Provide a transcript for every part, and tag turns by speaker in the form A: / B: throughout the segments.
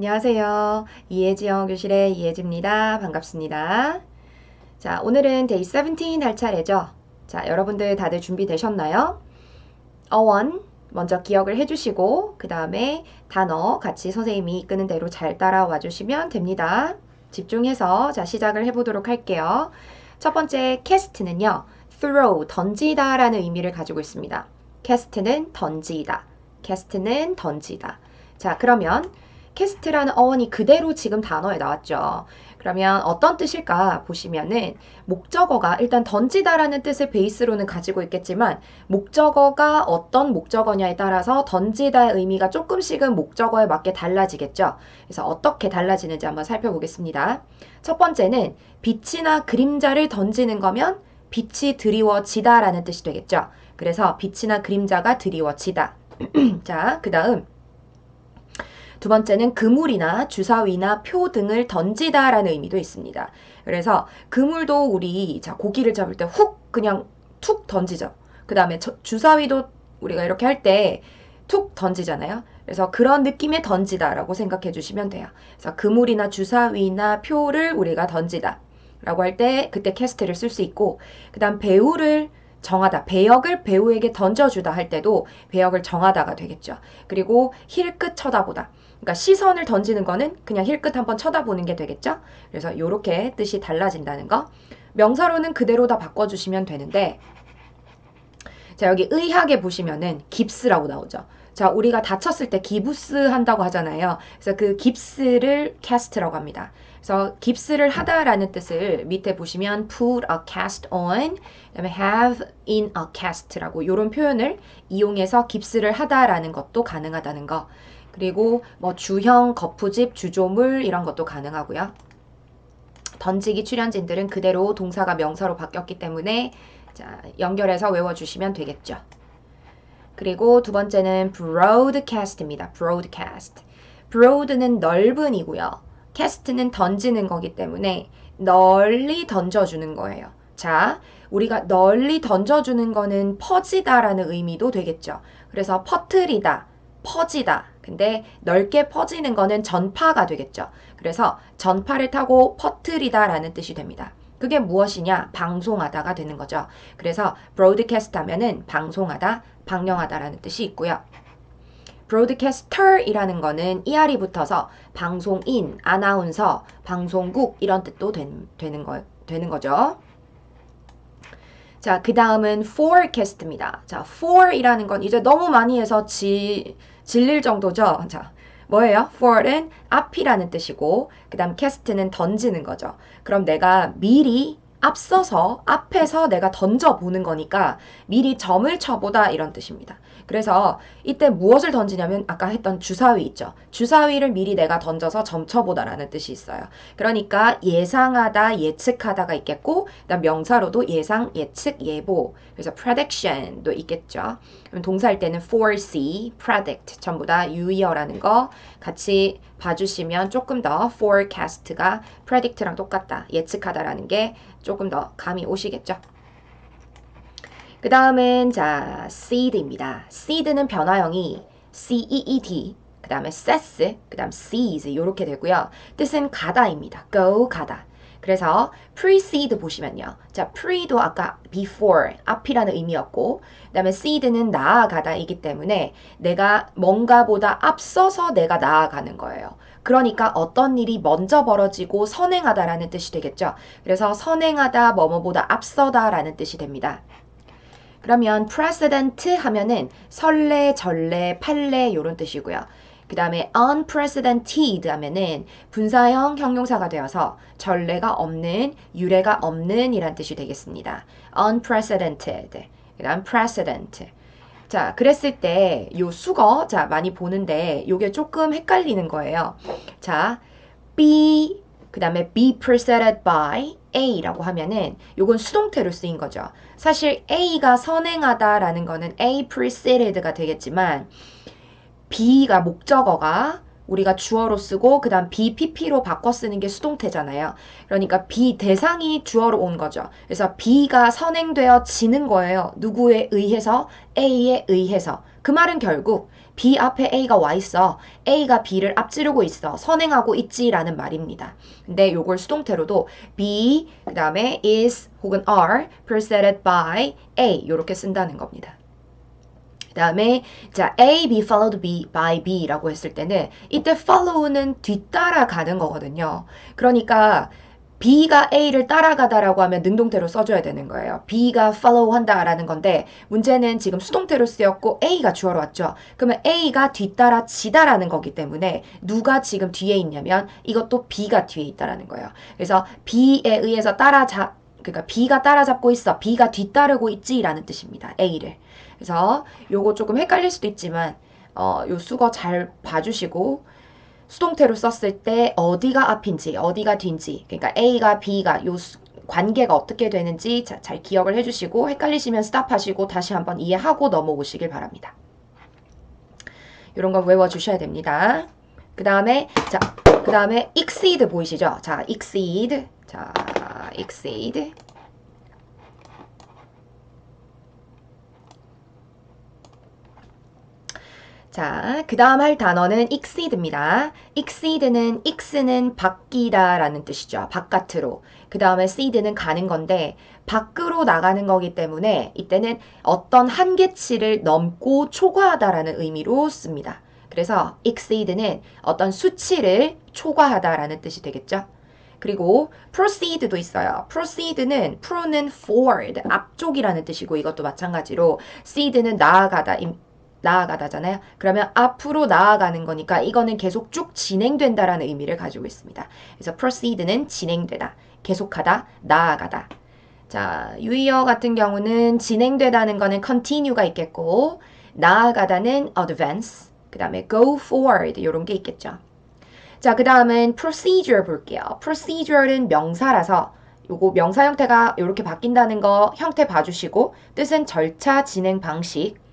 A: 안녕하세요. 이혜지영 교실의 이혜지입니다. 반갑습니다. 자, 오늘은 데이 17 할 차례죠. 자, 여러분들 다들 준비되셨나요? 어원 먼저 기억을 해주시고 그 다음에 단어 같이 선생님이 이끄는 대로 잘 따라와 주시면 됩니다. 집중해서 자 시작을 해보도록 할게요. 첫 번째 cast는요. throw, 던지다 라는 의미를 가지고 있습니다. cast는 던지다. cast는 던지다. 자, 그러면 cast라는 어원이 그대로 지금 단어에 나왔죠. 그러면 어떤 뜻일까 보시면은 목적어가 일단 던지다라는 뜻을 베이스로는 가지고 있겠지만 목적어가 어떤 목적어냐에 따라서 던지다의 의미가 조금씩은 목적어에 맞게 달라지겠죠. 그래서 어떻게 달라지는지 한번 살펴보겠습니다. 첫 번째는 빛이나 그림자를 던지는 거면 빛이 드리워지다라는 뜻이 되겠죠. 그래서 빛이나 그림자가 드리워지다. 자, 그 다음 두 번째는 그물이나 주사위나 표 등을 던지다라는 의미도 있습니다. 그래서 그물도 우리 자 고기를 잡을 때 훅 그냥 툭 던지죠. 그 다음에 주사위도 우리가 이렇게 할 때 툭 던지잖아요. 그래서 그런 느낌의 던지다라고 생각해 주시면 돼요. 그래서 그물이나 주사위나 표를 우리가 던지다 라고 할 때 그때 캐스트를 쓸 수 있고 그 다음 배우를 정하다, 배역을 배우에게 던져주다 할 때도 배역을 정하다가 되겠죠. 그리고 힐끗 쳐다보다. 그러니까 시선을 던지는 거는 그냥 힐끗 한번 쳐다보는 게 되겠죠. 그래서 이렇게 뜻이 달라진다는 거. 명사로는 그대로 다 바꿔주시면 되는데 자 여기 의학에 보시면은 깁스라고 나오죠. 자 우리가 다쳤을 때 기부스 한다고 하잖아요. 그래서 그 깁스를 캐스트라고 합니다. 그래서 깁스를 하다라는 뜻을 밑에 보시면 put a cast on, 그다음에 have in a cast라고 이런 표현을 이용해서 깁스를 하다라는 것도 가능하다는 거. 그리고 뭐 주형, 거푸집, 주조물 이런 것도 가능하고요. 던지기 출연진들은 그대로 동사가 명사로 바뀌었기 때문에 자, 연결해서 외워주시면 되겠죠. 그리고 두 번째는 broadcast입니다. broadcast. broad는 넓은이고요. cast는 던지는 거기 때문에 널리 던져주는 거예요. 자, 우리가 널리 던져주는 거는 퍼지다라는 의미도 되겠죠. 그래서 퍼뜨리다, 퍼지다. 근데 넓게 퍼지는 거는 전파가 되겠죠. 그래서 전파를 타고 퍼뜨리다라는 뜻이 됩니다. 그게 무엇이냐? 방송하다가 되는 거죠. 그래서 broadcast 하면은 방송하다, 방영하다라는 뜻이 있고요. broadcaster이라는 거는 ER이 붙어서 방송인, 아나운서, 방송국 이런 뜻도 되는 거죠. 자, 그 다음은 forecast입니다. 자, for이라는 건 이제 너무 많이 해서 질릴 정도죠. 자, 뭐예요? for은 앞이라는 뜻이고 그 다음 cast는 던지는 거죠. 그럼 내가 미리 앞서서 앞에서 내가 던져보는 거니까 미리 점을 쳐보다 이런 뜻입니다. 그래서 이때 무엇을 던지냐면 아까 했던 주사위 있죠. 주사위를 미리 내가 던져서 점쳐보다라는 뜻이 있어요. 그러니까 예상하다, 예측하다가 있겠고 그다음 명사로도 예상, 예측, 예보 그래서 prediction도 있겠죠. 그럼 동사할 때는 foresee, predict 전부 다 유의어라는 거 같이 봐주시면 조금 더 forecast가 predict랑 똑같다, 예측하다라는 게 조금 더 감이 오시겠죠. 그 다음은 자 seed입니다. seed는 변화형이 C-E-E-D 그 다음에 sess 그 다음 sees 이렇게 되고요. 뜻은 가다입니다. go 가다. 그래서 precede 보시면요. 자 pre도 아까 before 앞이라는 의미였고 그 다음에 seed는 나아가다이기 때문에 내가 뭔가보다 앞서서 내가 나아가는 거예요. 그러니까 어떤 일이 먼저 벌어지고 선행하다라는 뜻이 되겠죠. 그래서 선행하다, 뭐뭐보다 앞서다라는 뜻이 됩니다. 그러면 precedent 하면은 설레, 전례, 판례 이런 뜻이고요. 그 다음에 unprecedented 하면은 분사형 형용사가 되어서 전례가 없는, 유례가 없는 이란 뜻이 되겠습니다. unprecedented, 그 다음 precedent. 자, 그랬을 때 요 수거 자 많이 보는데 요게 조금 헷갈리는 거예요. 자, be 그 다음에 be preceded by A라고 하면은 요건 수동태로 쓰인 거죠. 사실 A가 선행하다라는 거는 A preceded가 되겠지만 B가 목적어가 우리가 주어로 쓰고 그 다음 be pp로 바꿔 쓰는 게 수동태잖아요. 그러니까 be 대상이 주어로 온 거죠. 그래서 B가 선행되어지는 거예요. 누구에 의해서? A에 의해서. 그 말은 결국 B 앞에 A가 와 있어. A가 B를 앞지르고 있어. 선행하고 있지라는 말입니다. 근데 요걸 수동태로도 be, 그 다음에 is 혹은 are preceded by A 요렇게 쓴다는 겁니다. 그 다음에 자 A be followed by B라고 했을 때는 이때 follow는 뒤따라 가는 거거든요. 그러니까 B가 A를 따라가다라고 하면 능동태로 써줘야 되는 거예요. B가 follow 한다라는 건데 문제는 지금 수동태로 쓰였고 A가 주어로 왔죠. 그러면 A가 뒤따라지다라는 거기 때문에 누가 지금 뒤에 있냐면 이것도 B가 뒤에 있다라는 거예요. 그래서 B에 의해서 그러니까 B가 따라잡고 있어. B가 뒤따르고 있지라는 뜻입니다. A를. 그래서 요거 조금 헷갈릴 수도 있지만 요 수거 잘 봐주시고 수동태로 썼을 때 어디가 앞인지 어디가 뒤인지 그러니까 A가 B가 요 관계가 어떻게 되는지 잘 기억을 해주시고 헷갈리시면 스탑하시고 다시 한번 이해하고 넘어오시길 바랍니다. 이런 건 외워주셔야 됩니다. 그 다음에 exceed 보이시죠? 자, exceed. 자, 그 다음 할 단어는 exceed입니다. exceed는 x는 바뀌다 라는 뜻이죠. 바깥으로. 그 다음에 seed는 가는 건데 밖으로 나가는 거기 때문에 이때는 어떤 한계치를 넘고 초과하다 라는 의미로 씁니다. 그래서 exceed는 어떤 수치를 초과하다 라는 뜻이 되겠죠. 그리고 proceed도 있어요. proceed는 pro는 forward, 앞쪽이라는 뜻이고 이것도 마찬가지로 seed는 나아가다잖아요. 그러면 앞으로 나아가는 거니까 이거는 계속 쭉 진행된다라는 의미를 가지고 있습니다. 그래서 proceed는 진행되다, 계속하다, 나아가다. 자, 유의어 같은 경우는 진행되다는 거는 continue가 있겠고 나아가다는 advance, 그 다음에 go forward 이런 게 있겠죠. 자, 그 다음은 procedure 볼게요. procedure는 명사라서 요거 명사 형태가 이렇게 바뀐다는 거 형태 봐주시고 뜻은 절차, 진행 방식.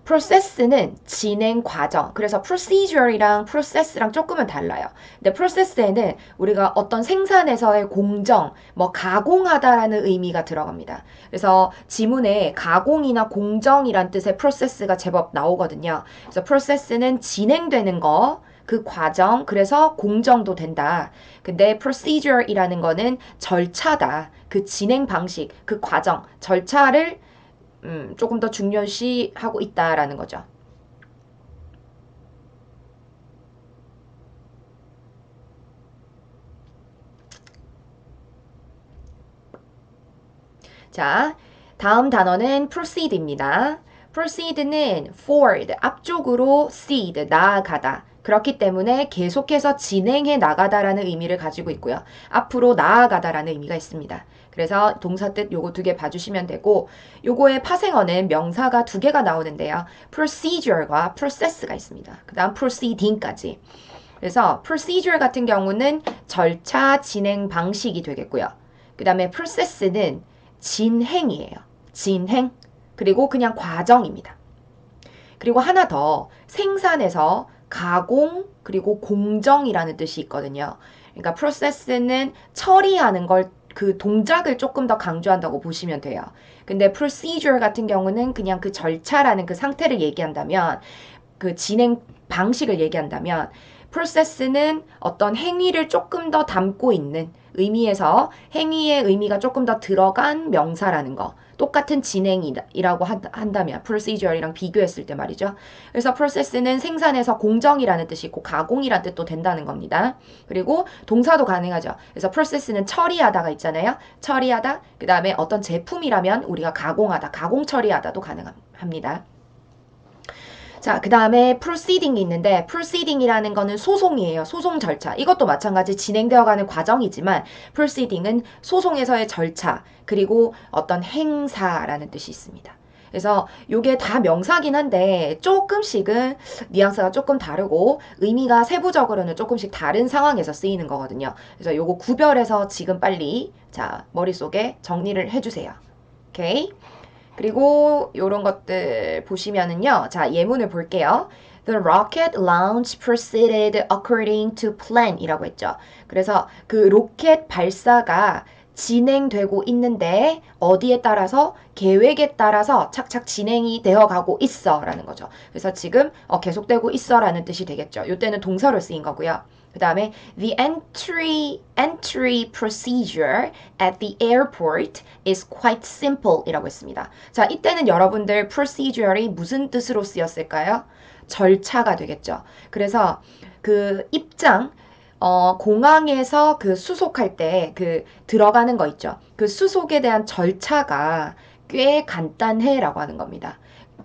A: process는 진행 과정. 그래서 procedure이랑 process랑 조금은 달라요. 근데 process에는 우리가 어떤 생산에서의 공정, 뭐 가공하다라는 의미가 들어갑니다. 그래서 지문에 가공이나 공정이란 뜻의 process가 제법 나오거든요. 그래서 process는 진행되는 거, 그 과정, 그래서 공정도 된다. 근데 procedure이라는 거는 절차다. 그 진행 방식, 그 과정, 절차를 조금 더 중요시하고 있다라는 거죠. 자, 다음 단어는 proceed입니다. proceed는 forward, 앞쪽으로 seed, 나아가다. 그렇기 때문에 계속해서 진행해 나가다라는 의미를 가지고 있고요. 앞으로 나아가다라는 의미가 있습니다. 그래서 동사 뜻 요거 2개 봐주시면 되고 요거의 파생어는 명사가 2개가 나오는데요. procedure과 process가 있습니다. 그 다음 proceeding까지. 그래서 procedure 같은 경우는 절차, 진행 방식이 되겠고요. 그 다음에 process는 진행이에요. 진행. 그리고 그냥 과정입니다. 그리고 하나 더 생산에서 가공 그리고 공정이라는 뜻이 있거든요. 그러니까 process는 처리하는 걸 그 동작을 조금 더 강조한다고 보시면 돼요. 근데 procedure 같은 경우는 그냥 그 절차라는 그 상태를 얘기한다면 그 진행 방식을 얘기한다면 process는 어떤 행위를 조금 더 담고 있는 의미에서 행위의 의미가 조금 더 들어간 명사라는 거. 똑같은 진행이라고 한다면 procedure이랑 비교했을 때 말이죠. 그래서 process는 생산에서 공정이라는 뜻이 있고 가공이라는 뜻도 된다는 겁니다. 그리고 동사도 가능하죠. 그래서 process는 처리하다가 있잖아요. 처리하다. 그 다음에 어떤 제품이라면 우리가 가공하다, 가공 처리하다도 가능합니다. 자, 그 다음에 proceeding이 있는데 proceeding이라는 거는 소송이에요. 소송 절차. 이것도 마찬가지 진행되어가는 과정이지만 proceeding은 소송에서의 절차 그리고 어떤 행사라는 뜻이 있습니다. 그래서 요게 다 명사긴 한데 조금씩은 뉘앙스가 조금 다르고 의미가 세부적으로는 조금씩 다른 상황에서 쓰이는 거거든요. 그래서 요거 구별해서 지금 빨리 자 머릿속에 정리를 해주세요. 오케이? 그리고 이런 것들 보시면은요. 자, 예문을 볼게요. The rocket launch proceeded according to plan 이라고 했죠. 그래서 그 로켓 발사가 진행되고 있는데 어디에 따라서 계획에 따라서 착착 진행이 되어 가고 있어 라는 거죠. 그래서 지금 계속되고 있어 라는 뜻이 되겠죠. 이때는 동사로 쓰인 거고요. 그 다음에 the entry procedure at the airport is quite simple 이라고 했습니다. 자, 이때는 여러분들 procedure이 무슨 뜻으로 쓰였을까요? 절차가 되겠죠. 그래서 그 입장 공항에서 그 수속할 때 그 들어가는 거 있죠. 그 수속에 대한 절차가 꽤 간단해라고 하는 겁니다.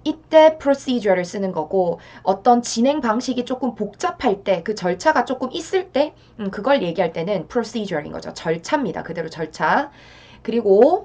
A: 이때 procedure를 쓰는 거고 어떤 진행 방식이 조금 복잡할 때 그 절차가 조금 있을 때 그걸 얘기할 때는 procedure인 거죠. 절차입니다. 그대로 절차. 그리고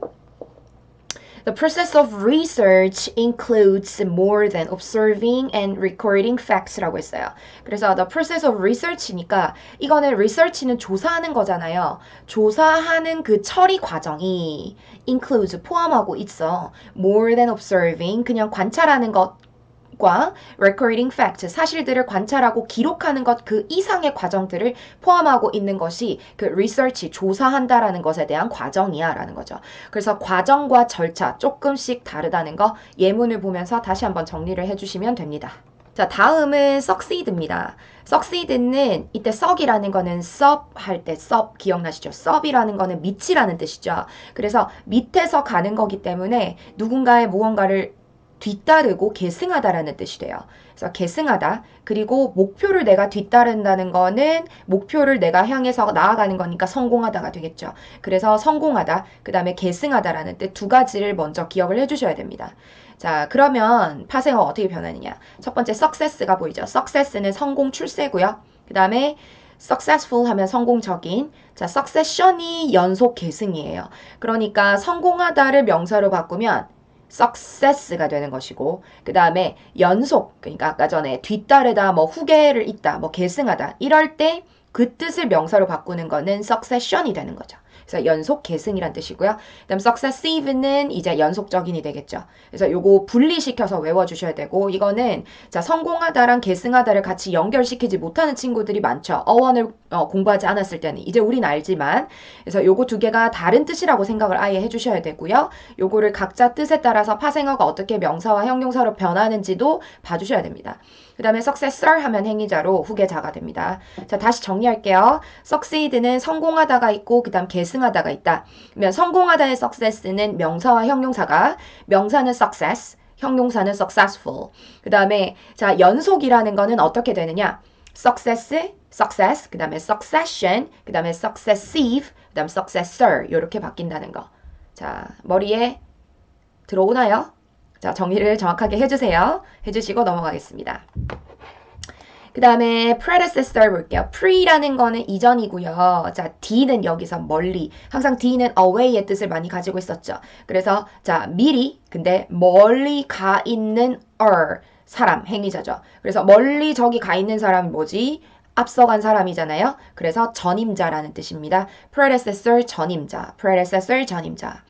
A: The process of research includes more than observing and recording facts라고 했어요. 그래서 the process of research니까 이거는 research는 조사하는 거잖아요. 조사하는 그 처리 과정이 includes 포함하고 있어. more than observing 그냥 관찰하는 것과 recording fact 사실들을 관찰하고 기록하는 것 그 이상의 과정들을 포함하고 있는 것이 그 research 조사한다라는 것에 대한 과정이야 라는 거죠. 그래서 과정과 절차 조금씩 다르다는 거 예문을 보면서 다시 한번 정리를 해주시면 됩니다. 자, 다음은 succeed입니다. succeed는 이때 suck이라는 거는 sub 할 때 sub 기억나시죠? sub이라는 거는 밑이라는 뜻이죠. 그래서 밑에서 가는 거기 때문에 누군가의 무언가를 뒤따르고 계승하다라는 뜻이 돼요. 그래서 계승하다. 그리고 목표를 내가 뒤따른다는 거는 목표를 내가 향해서 나아가는 거니까 성공하다가 되겠죠. 그래서 성공하다, 그 다음에 계승하다라는 뜻 두 가지를 먼저 기억을 해주셔야 됩니다. 자, 그러면 파생어가 어떻게 변하느냐. 첫 번째 success가 보이죠. success는 성공 출세고요. 그 다음에 successful 하면 성공적인. 자, succession이 연속 계승이에요. 그러니까 성공하다를 명사로 바꾸면 success가 되는 것이고 그 다음에 연속 그러니까 아까 전에 뒤따르다 뭐 후계를 잇다 뭐 계승하다 이럴 때 그 뜻을 명사로 바꾸는 거는 succession이 되는 거죠. 그래서 연속 계승이란 뜻이고요. 그다음 successive는 이제 연속적인이 되겠죠. 그래서 요거 분리시켜서 외워주셔야 되고 이거는 자 성공하다랑 계승하다를 같이 연결시키지 못하는 친구들이 많죠. 어원을 공부하지 않았을 때는 이제 우린 알지만 그래서 요거 두 개가 다른 뜻이라고 생각을 아예 해주셔야 되고요. 요거를 각자 뜻에 따라서 파생어가 어떻게 명사와 형용사로 변하는지도 봐주셔야 됩니다. 그 다음에 successor 하면 행위자로 후계자가 됩니다. 자, 다시 정리할게요. succeed는 성공하다가 있고 그 다음 계승하다가 있다. 그러면 성공하다의 success는 명사와 형용사가 명사는 success, 형용사는 successful. 그 다음에 자 연속이라는 거는 어떻게 되느냐? success, success, 그 다음에 succession, 그 다음에 successive, 그 다음 successor 이렇게 바뀐다는 거. 자, 머리에 들어오나요? 자, 정리를 정확하게 해주세요. 해주시고 넘어가겠습니다. 그 다음에 predecessor 볼게요. pre라는 거는 이전이고요. 자, D는 여기서 멀리. 항상 D는 away의 뜻을 많이 가지고 있었죠. 그래서 자, 미리 근데 멀리 가 있는 사람, 행위자죠. 그래서 멀리 저기 가 있는 사람이 뭐지? 앞서간 사람이잖아요. 그래서 전임자라는 뜻입니다. predecessor 전임자, predecessor 전임자.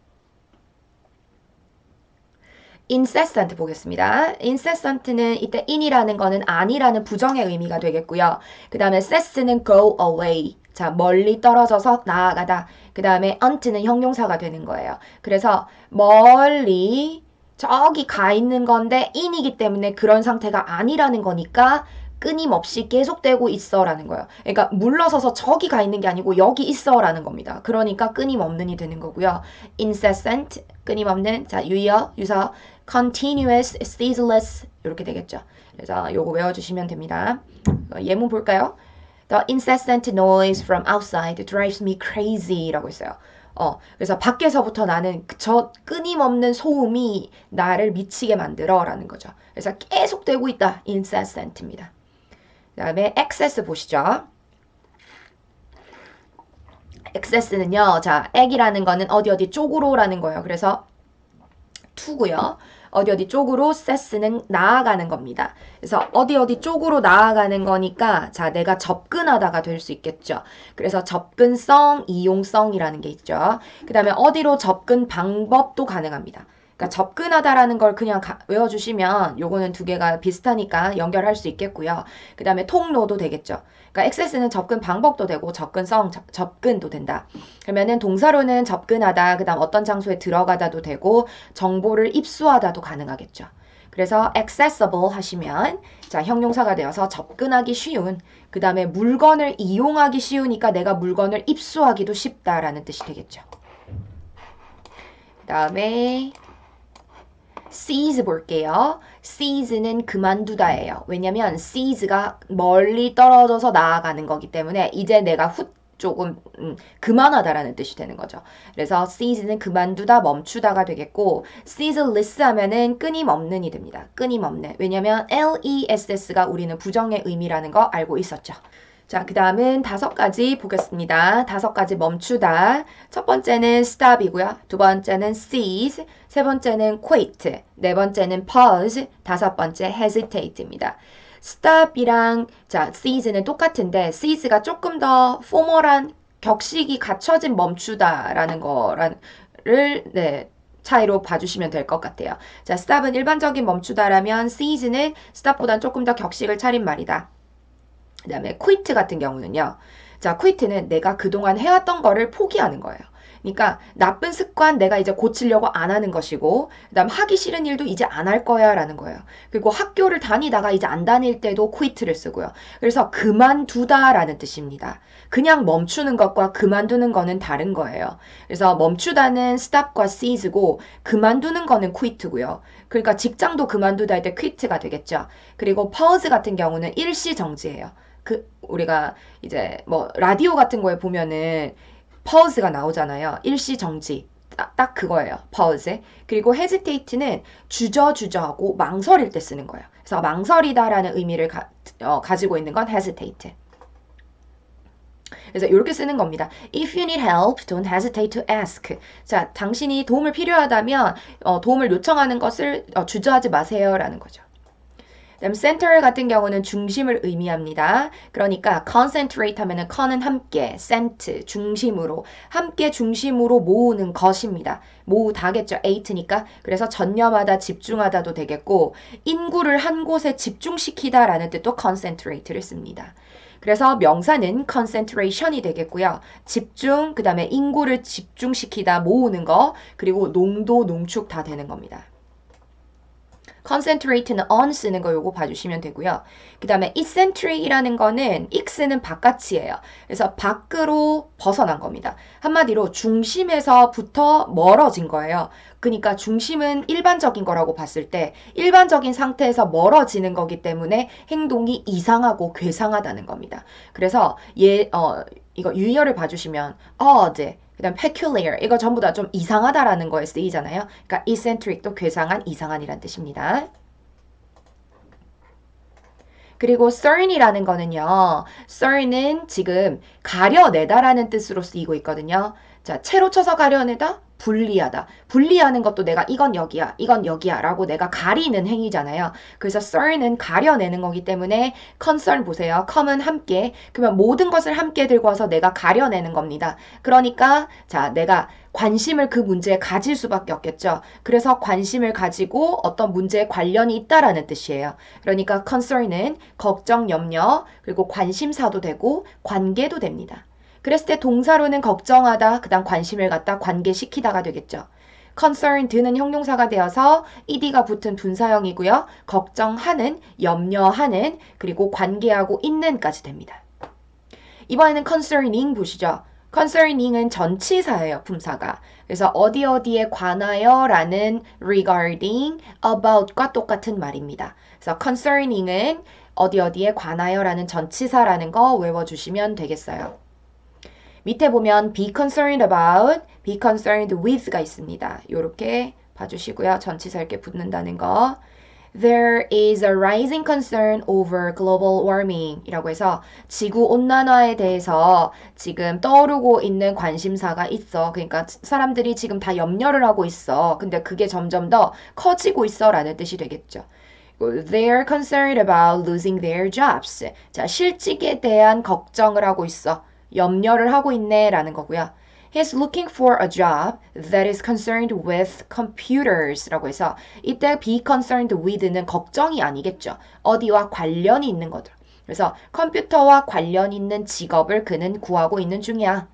A: incessant 보겠습니다. incessant는 이때 in이라는 거는 아니라는 부정의 의미가 되겠고요. 그 다음에 cess는 go away. 자, 멀리 떨어져서 나아가다. 그 다음에 unt는 형용사가 되는 거예요. 그래서 멀리 저기 가 있는 건데 in이기 때문에 그런 상태가 아니라는 거니까 끊임없이 계속되고 있어 라는 거예요. 그러니까 물러서서 저기 가 있는 게 아니고 여기 있어 라는 겁니다. 그러니까 끊임없는이 되는 거고요. incessant, 끊임없는, 자, 유서, continuous, ceaseless 이렇게 되겠죠. 그래서 요거 외워주시면 됩니다. 예문 볼까요? The incessant noise from outside drives me crazy 라고 했어요. 그래서 밖에서부터 나는 저 끊임없는 소음이 나를 미치게 만들어 라는 거죠. 그래서 계속되고 있다. incessant입니다. 그 다음에 excess 보시죠. excess는요. 자, 액이라는 거는 어디 쪽으로 라는 거예요. 그래서 to고요. 어디 쪽으로 cess는 나아가는 겁니다. 그래서 어디 쪽으로 나아가는 거니까 자, 내가 접근하다가 될 수 있겠죠. 그래서 접근성, 이용성이라는 게 있죠. 그 다음에 어디로 접근 방법도 가능합니다. 그러니까 접근하다라는 걸 그냥 외워주시면 요거는 두 개가 비슷하니까 연결할 수 있겠고요. 그 다음에 통로도 되겠죠. 그러니까 access는 접근 방법도 되고 접근성, 접근도 된다. 그러면은 동사로는 접근하다, 그 다음 어떤 장소에 들어가다도 되고 정보를 입수하다도 가능하겠죠. 그래서 accessible 하시면 자 형용사가 되어서 접근하기 쉬운, 그 다음에 물건을 이용하기 쉬우니까 내가 물건을 입수하기도 쉽다라는 뜻이 되겠죠. 그 다음에 seize 볼게요. seize는 그만두다예요. 왜냐면 seize가 멀리 떨어져서 나아가는 거기 때문에 이제 내가 조금 그만하다라는 뜻이 되는 거죠. 그래서 seize는 그만두다, 멈추다가 되겠고 ceaseless 하면은 끊임없는이 됩니다. 끊임없는. 왜냐면 less가 우리는 부정의 의미라는 거 알고 있었죠. 자, 그 다음은 5가지 보겠습니다. 5가지 멈추다. 첫 번째는 stop이고요. 두 번째는 cease, 세 번째는 quit, 네 번째는 pause, 다섯 번째 hesitate입니다. stop이랑 자, seize는 똑같은데 seize가 조금 더 포멀한 격식이 갖춰진 멈추다라는 거를 네, 차이로 봐주시면 될 것 같아요. 자, stop은 일반적인 멈추다라면 seize는 stop보단 조금 더 격식을 차린 말이다. 그 다음에 quit 같은 경우는요. 자, quit는 내가 그동안 해왔던 거를 포기하는 거예요. 그러니까 나쁜 습관 내가 이제 고치려고 안 하는 것이고 그 다음 하기 싫은 일도 이제 안 할 거야 라는 거예요. 그리고 학교를 다니다가 이제 안 다닐 때도 quit를 쓰고요. 그래서 그만두다 라는 뜻입니다. 그냥 멈추는 것과 그만두는 거는 다른 거예요. 그래서 멈추다는 stop과 seize고 그만두는 거는 quit고요. 그러니까 직장도 그만두다 할 때 quit가 되겠죠. 그리고 pause 같은 경우는 일시 정지예요. 우리가 이제 뭐 라디오 같은 거에 보면은 pause가 나오잖아요. 일시 정지. 딱 그거예요. pause. 그리고 hesitate는 주저하고 망설일 때 쓰는 거예요. 그래서 망설이다라는 의미를 가지고 있는 건 hesitate. 그래서 이렇게 쓰는 겁니다. If you need help, don't hesitate to ask. 자, 당신이 도움을 필요하다면 도움을 요청하는 것을 주저하지 마세요라는 거죠. 그다음 center 같은 경우는 중심을 의미합니다. 그러니까 concentrate 하면은 con은 함께, cent 중심으로, 함께 중심으로 모으는 것입니다. 모으다겠죠. eight니까. 그래서 전념하다, 집중하다도 되겠고 인구를 한 곳에 집중시키다라는 뜻도 concentrate를 씁니다. 그래서 명사는 concentration이 되겠고요. 집중, 그 다음에 인구를 집중시키다, 모으는 거, 그리고 농도, 농축 다 되는 겁니다. concentrate는 on 쓰는 거 요거 봐주시면 되고요. 그 다음에 eccentric이라는 거는 x는 바깥이에요. 그래서 밖으로 벗어난 겁니다. 한마디로 중심에서부터 멀어진 거예요. 그러니까 중심은 일반적인 거라고 봤을 때 일반적인 상태에서 멀어지는 거기 때문에 행동이 이상하고 괴상하다는 겁니다. 그래서 이거 유의어를 봐주시면 odd, 그 다음 peculiar 이거 전부 다 좀 이상하다라는 거에 쓰이잖아요. 그러니까 eccentric도 괴상한, 이상한이란 뜻입니다. 그리고 cern이라는 거는요. cern은 지금 가려내다라는 뜻으로 쓰이고 있거든요. 자, 채로 쳐서 가려내다, 분리하다. 분리하는 것도 내가 이건 여기야, 이건 여기야 라고 내가 가리는 행위잖아요. 그래서 cern은 가려내는 거기 때문에 concern 보세요. come은 함께. 그러면 모든 것을 함께 들고 와서 내가 가려내는 겁니다. 그러니까 자, 내가 관심을 그 문제에 가질 수밖에 없겠죠. 그래서 관심을 가지고 어떤 문제에 관련이 있다라는 뜻이에요. 그러니까 concern은 걱정, 염려, 그리고 관심사도 되고 관계도 됩니다. 그랬을 때 동사로는 걱정하다, 그 다음 관심을 갖다 관계시키다가 되겠죠. concerned는 형용사가 되어서 ed가 붙은 분사형이고요. 걱정하는, 염려하는, 그리고 관계하고 있는까지 됩니다. 이번에는 concerning 보시죠. concerning은 전치사예요, 품사가. 그래서 어디에 관하여 라는 regarding, about과 똑같은 말입니다. 그래서 concerning은 어디에 관하여 라는 전치사라는 거 외워주시면 되겠어요. 밑에 보면 be concerned about, be concerned with가 있습니다. 이렇게 봐주시고요. 전치사 이렇게 붙는다는 거. There is a rising concern over global warming 이라고 해서 지구온난화에 대해서 지금 떠오르고 있는 관심사가 있어. 그러니까 사람들이 지금 다 염려를 하고 있어. 근데 그게 점점 더 커지고 있어 라는 뜻이 되겠죠. They're concerned about losing their jobs. 자, 실직에 대한 걱정을 하고 있어. 염려를 하고 있네 라는 거고요. He's looking for a job that is concerned with computers 라고 해서 이때 be concerned with는 걱정이 아니겠죠. 어디와 관련이 있는 거죠. 그래서 컴퓨터와 관련 있는 직업을 그는 구하고 있는 중이야.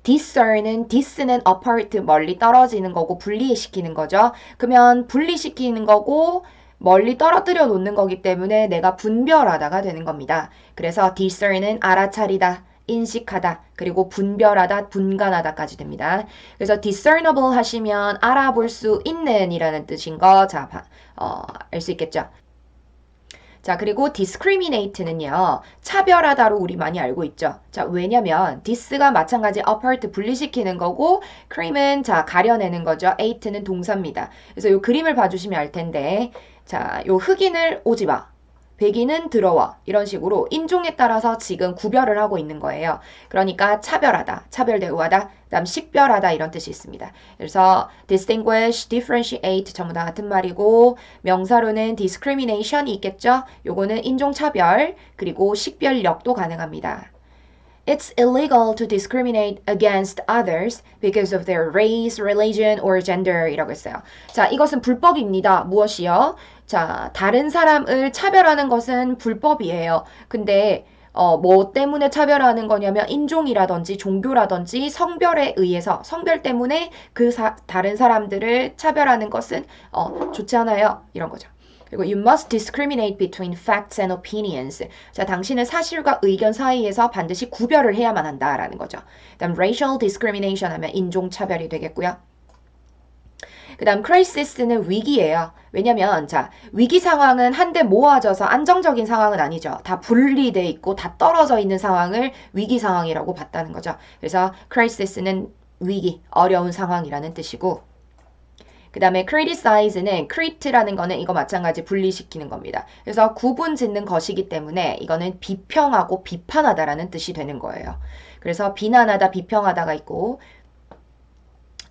A: dis는 apart 멀리 떨어지는 거고 분리시키는 거죠. 그러면 분리시키는 거고 멀리 떨어뜨려 놓는 거기 때문에 내가 분별하다가 되는 겁니다. 그래서 discern은 알아차리다, 인식하다, 그리고 분별하다, 분간하다까지 됩니다. 그래서 discernible 하시면 알아볼 수 있는 이라는 뜻인 거, 자, 알 수 있겠죠. 자, 그리고 discriminate는요, 차별하다로 우리 많이 알고 있죠. 자, 왜냐면 dis가 마찬가지 apart 분리시키는 거고, cream은 자, 가려내는 거죠. ate는 동사입니다. 그래서 이 그림을 봐주시면 알 텐데, 자, 요 흑인을 오지 마. 백인은 들어와. 이런 식으로 인종에 따라서 지금 구별을 하고 있는 거예요. 그러니까 차별하다, 차별 대우하다, 그다음 식별하다 이런 뜻이 있습니다. 그래서 distinguish, differentiate 전부 다 같은 말이고 명사로는 discrimination이 있겠죠. 요거는 인종차별 그리고 식별력도 가능합니다. It's illegal to discriminate against others because of their race, religion, or gender 이라고 했어요. 자, 이것은 불법입니다. 무엇이요? 자, 다른 사람을 차별하는 것은 불법이에요. 근데 뭐 때문에 차별하는 거냐면 인종이라든지 종교라든지 성별에 의해서 성별 때문에 다른 사람들을 차별하는 것은 좋지 않아요. 이런 거죠. 그리고 you must discriminate between facts and opinions. 자, 당신은 사실과 의견 사이에서 반드시 구별을 해야만 한다라는 거죠. 그다음 racial discrimination 하면 인종차별이 되겠고요. 그 다음 crisis는 위기예요. 왜냐면 자 위기 상황은 한데 모아져서 안정적인 상황은 아니죠. 다 분리돼 있고 다 떨어져 있는 상황을 위기 상황이라고 봤다는 거죠. 그래서 crisis는 위기, 어려운 상황이라는 뜻이고 그 다음에 criticize는 crit라는 거는 이거 마찬가지 분리시키는 겁니다. 그래서 구분 짓는 것이기 때문에 이거는 비평하고 비판하다라는 뜻이 되는 거예요. 그래서 비난하다, 비평하다가 있고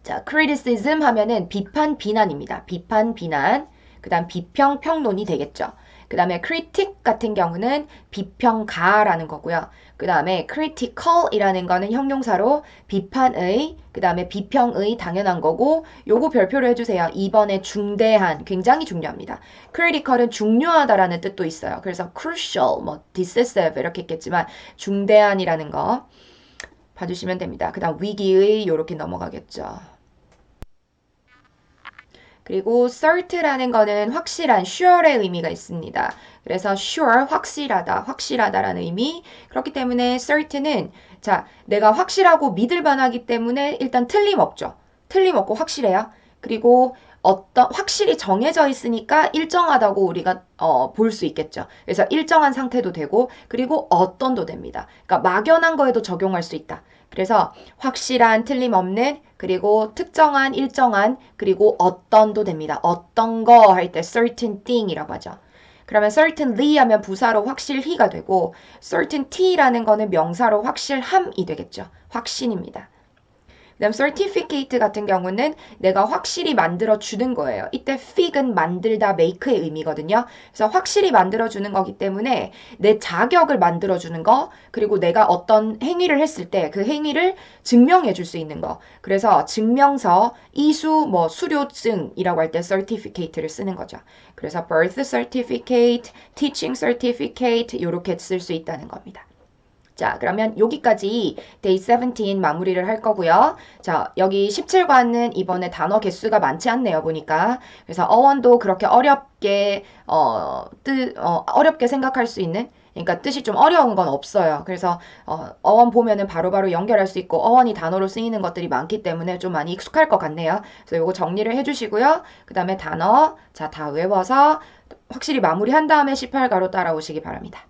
A: 자, criticism 하면은 비판, 비난입니다. 비판, 비난. 그 다음 비평, 평론이 되겠죠. 그 다음에 critic 같은 경우는 비평가라는 거고요. 그 다음에 critical이라는 거는 형용사로 비판의, 그 다음에 비평의 당연한 거고 요거 별표를 해주세요. 2번에 중대한, 굉장히 중요합니다. critical은 중요하다라는 뜻도 있어요. 그래서 crucial, 뭐 decisive 이렇게 있겠지만 중대한이라는 거 봐주시면 됩니다. 그 다음 위기의 요렇게 넘어가겠죠. 그리고 certa라는 거는 확실한, sure의 의미가 있습니다. 그래서 sure, 확실하다, 확실하다라는 의미. 그렇기 때문에 certa는 자, 내가 확실하고 믿을 만하기 때문에 일단 틀림없죠. 틀림없고 확실해요. 그리고 확실히 정해져 있으니까 일정하다고 우리가 볼 수 있겠죠. 그래서 일정한 상태도 되고 그리고 어떤도 됩니다. 그러니까 막연한 거에도 적용할 수 있다. 그래서 확실한, 틀림없는, 그리고 특정한, 일정한, 그리고 어떤도 됩니다. 어떤 거 할 때 certain thing이라고 하죠. 그러면 certainly 하면 부사로 확실히가 되고 certainty라는 거는 명사로 확실함이 되겠죠. 확신입니다. 그 다음 certificate 같은 경우는 내가 확실히 만들어 주는 거예요. 이때 fig은 만들다, make의 의미거든요. 그래서 확실히 만들어 주는 거기 때문에 내 자격을 만들어 주는 거, 그리고 내가 어떤 행위를 했을 때 그 행위를 증명해 줄 수 있는 거. 그래서 증명서, 이수, 뭐 수료증이라고 할 때 certificate를 쓰는 거죠. 그래서 birth certificate, teaching certificate 이렇게 쓸 수 있다는 겁니다. 자, 그러면 여기까지 day 17 마무리를 할 거고요. 자, 여기 17과는 이번에 단어 개수가 많지 않네요, 보니까. 그래서 어원도 그렇게 어렵게 어렵게 생각할 수 있는, 그러니까 뜻이 좀 어려운 건 없어요. 그래서 어원 보면은 바로바로 연결할 수 있고 어원이 단어로 쓰이는 것들이 많기 때문에 좀 많이 익숙할 것 같네요. 그래서 요거 정리를 해주시고요. 그 다음에 단어 자, 다 외워서 확실히 마무리한 다음에 18가로 따라오시기 바랍니다.